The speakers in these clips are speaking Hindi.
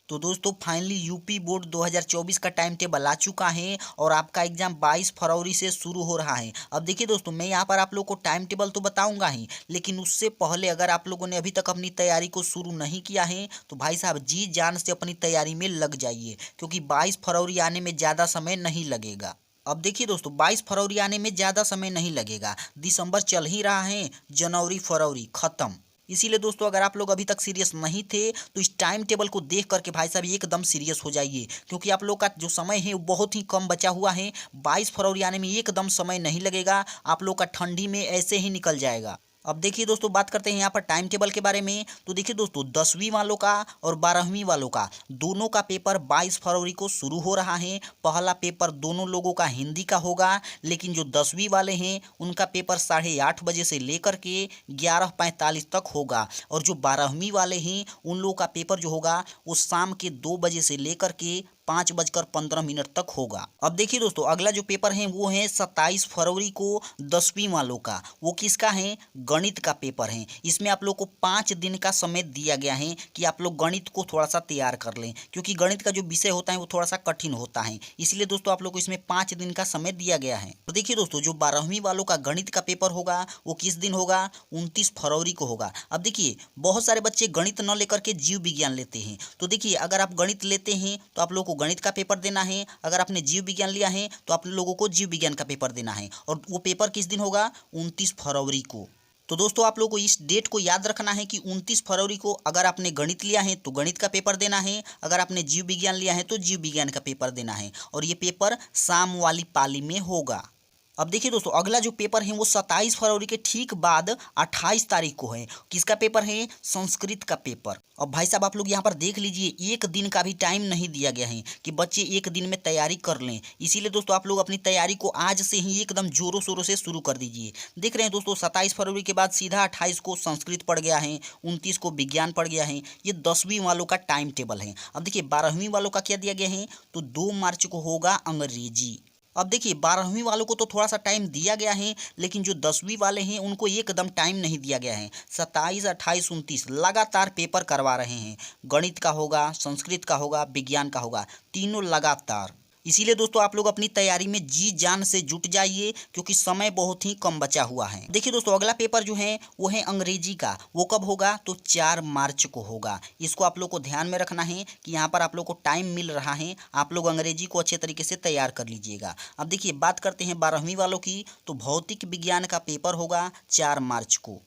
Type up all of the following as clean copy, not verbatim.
तो दोस्तों फाइनली यूपी बोर्ड 2024 का टाइम टेबल आ चुका है और आपका एग्जाम 22 फरवरी से शुरू हो रहा है। अब देखिए दोस्तों, मैं यहाँ पर आप लोगों को टाइम टेबल तो बताऊंगा ही, लेकिन उससे पहले अगर आप लोगों ने अभी तक अपनी तैयारी को शुरू नहीं किया है तो भाई साहब जी जान से अपनी तैयारी में लग जाइए, क्योंकि 22 फरवरी आने में ज़्यादा समय नहीं लगेगा। अब देखिए दोस्तों, 22 फरवरी आने में ज़्यादा समय नहीं लगेगा। दिसंबर चल ही रहा है, जनवरी फरवरी खत्म। इसीलिए दोस्तों, अगर आप लोग अभी तक सीरियस नहीं थे तो इस टाइम टेबल को देख करके भाई साहब एकदम सीरियस हो जाइए, क्योंकि आप लोग का जो समय है वो बहुत ही कम बचा हुआ है। 22 फरवरी आने में एकदम समय नहीं लगेगा, आप लोग का ठंडी में ऐसे ही निकल जाएगा। अब देखिए दोस्तों, बात करते हैं यहाँ पर टाइम टेबल के बारे में। तो देखिए दोस्तों, 10वीं वालों का और 12वीं वालों का दोनों का पेपर 22 फरवरी को शुरू हो रहा है। पहला पेपर दोनों लोगों का हिंदी का होगा, लेकिन जो 10वीं वाले हैं उनका पेपर 8:30 बजे से लेकर के 11:45 तक होगा, और जो 12वीं वाले हैं उन लोगों का पेपर जो होगा वो शाम के 2 बजे से लेकर के 5:15 तक होगा। अब देखिए दोस्तों, अगला जो पेपर है वो है 27 फरवरी को 10वीं वालों का। वो किसका है? गणित का पेपर है। इसमें आप लोग को 5 दिन का समय दिया गया है कि आप लोग गणित को थोड़ा सा तैयार कर लें, क्योंकि गणित का जो विषय होता है वो थोड़ा सा कठिन होता है। इसलिए दोस्तों आप लोग को इसमें 5 दिन का समय दिया गया है। तो देखिए दोस्तों, जो 12वीं वालों का गणित का पेपर होगा वो किस दिन होगा? 29 फरवरी को होगा। अब देखिए, बहुत सारे बच्चे गणित न लेकर के जीव विज्ञान लेते हैं। तो देखिए, अगर आप गणित लेते हैं तो आप लोग को गणित का पेपर देना है। अगर आपने जीव विज्ञान लिया है तो आप लोगों को जीव विज्ञान का पेपर देना है, और वो पेपर किस दिन होगा? 29 फरवरी को। तो दोस्तों आप लोग को इस डेट को याद रखना है कि 29 फरवरी को अगर आपने गणित लिया है तो गणित का पेपर देना है, अगर आपने जीव विज्ञान लिया है तो जीव विज्ञान का पेपर देना है, और ये पेपर शाम वाली पाली में होगा। अब देखिए दोस्तों, अगला जो पेपर है वो 27 फरवरी के ठीक बाद 28 तारीख को है। किसका पेपर है? संस्कृत का पेपर। अब भाई साहब आप लोग यहाँ पर देख लीजिए, एक दिन का भी टाइम नहीं दिया गया है कि बच्चे एक दिन में तैयारी कर लें। इसीलिए दोस्तों आप लोग अपनी तैयारी को आज से ही एकदम जोरों शोरों से शुरू कर दीजिए। देख रहे हैं दोस्तों, 27 फरवरी के बाद सीधा 28 को संस्कृत पड़ गया है, 29 को विज्ञान पड़ गया है। ये 10वीं वालों का टाइम टेबल है। अब देखिए 12वीं वालों का क्या दिया गया है? तो 2 मार्च को होगा अंग्रेजी। अब देखिए 12वीं वालों को तो थोड़ा सा टाइम दिया गया है, लेकिन जो 10वीं वाले हैं उनको एकदम टाइम नहीं दिया गया है। 27, 28, 29 लगातार पेपर करवा रहे हैं। गणित का होगा, संस्कृत का होगा, विज्ञान का होगा, तीनों लगातार। इसीलिए दोस्तों आप लोग अपनी तैयारी में जी जान से जुट जाइए, क्योंकि समय बहुत ही कम बचा हुआ है। देखिए दोस्तों, अगला पेपर जो है वो है अंग्रेजी का। वो कब होगा? तो 4 मार्च को होगा। इसको आप लोग को ध्यान में रखना है कि यहाँ पर आप लोग को टाइम मिल रहा है, आप लोग अंग्रेजी को अच्छे तरीके से तैयार कर लीजिएगा। अब देखिए बात करते हैं 12वीं वालों की। तो भौतिक विज्ञान का पेपर होगा 4 मार्च को।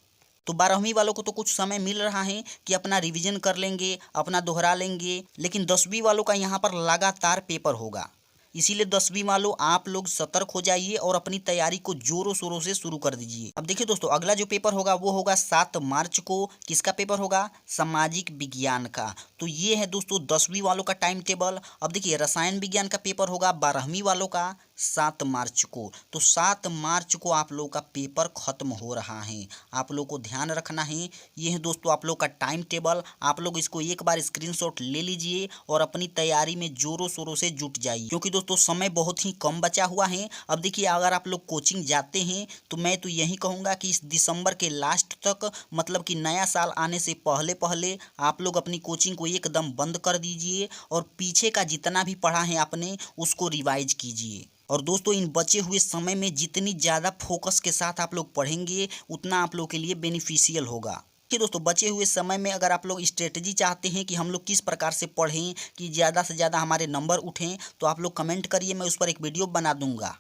तो 12वीं वालों को तो कुछ समय मिल रहा है कि अपना रिवीजन कर लेंगे, अपना दोहरा लेंगे, लेकिन 10वीं वालों का यहाँ पर लगातार पेपर होगा। इसीलिए 10वीं वालों आप लोग सतर्क हो जाइए और अपनी तैयारी को जोरों शोरों से शुरू कर दीजिए। अब देखिए दोस्तों, अगला जो पेपर होगा वो होगा 7 मार्च को। किसका पेपर होगा? सामाजिक विज्ञान का। तो ये है दोस्तों 10वीं वालों का टाइम टेबल। अब देखिए रसायन विज्ञान का पेपर होगा 12वीं वालों का 7 मार्च को। तो 7 मार्च को आप लोग का पेपर खत्म हो रहा है। आप लोग को ध्यान रखना है। ये है दोस्तों आप लोग का टाइम टेबल। आप लोग इसको एक बार स्क्रीनशॉट ले लीजिए और अपनी तैयारी में जोरों शोरों से जुट जाइए, क्योंकि दोस्तों समय बहुत ही कम बचा हुआ है। अब देखिए, अगर आप लोग कोचिंग जाते हैं तो मैं तो यही कहूँगा कि इस दिसंबर के लास्ट तक, मतलब कि नया साल आने से पहले पहले आप लोग अपनी कोचिंग को एकदम बंद कर दीजिए और पीछे का जितना भी पढ़ा है आपने उसको रिवाइज कीजिए। और दोस्तों, इन बचे हुए समय में जितनी ज़्यादा फोकस के साथ आप लोग पढ़ेंगे उतना आप लोग के लिए बेनिफिशियल होगा। कि दोस्तों बचे हुए समय में अगर आप लोग स्ट्रेटजी चाहते हैं कि हम लोग किस प्रकार से पढ़ें कि ज़्यादा से ज़्यादा हमारे नंबर उठें, तो आप लोग कमेंट करिए, मैं उस पर एक वीडियो बना दूंगा।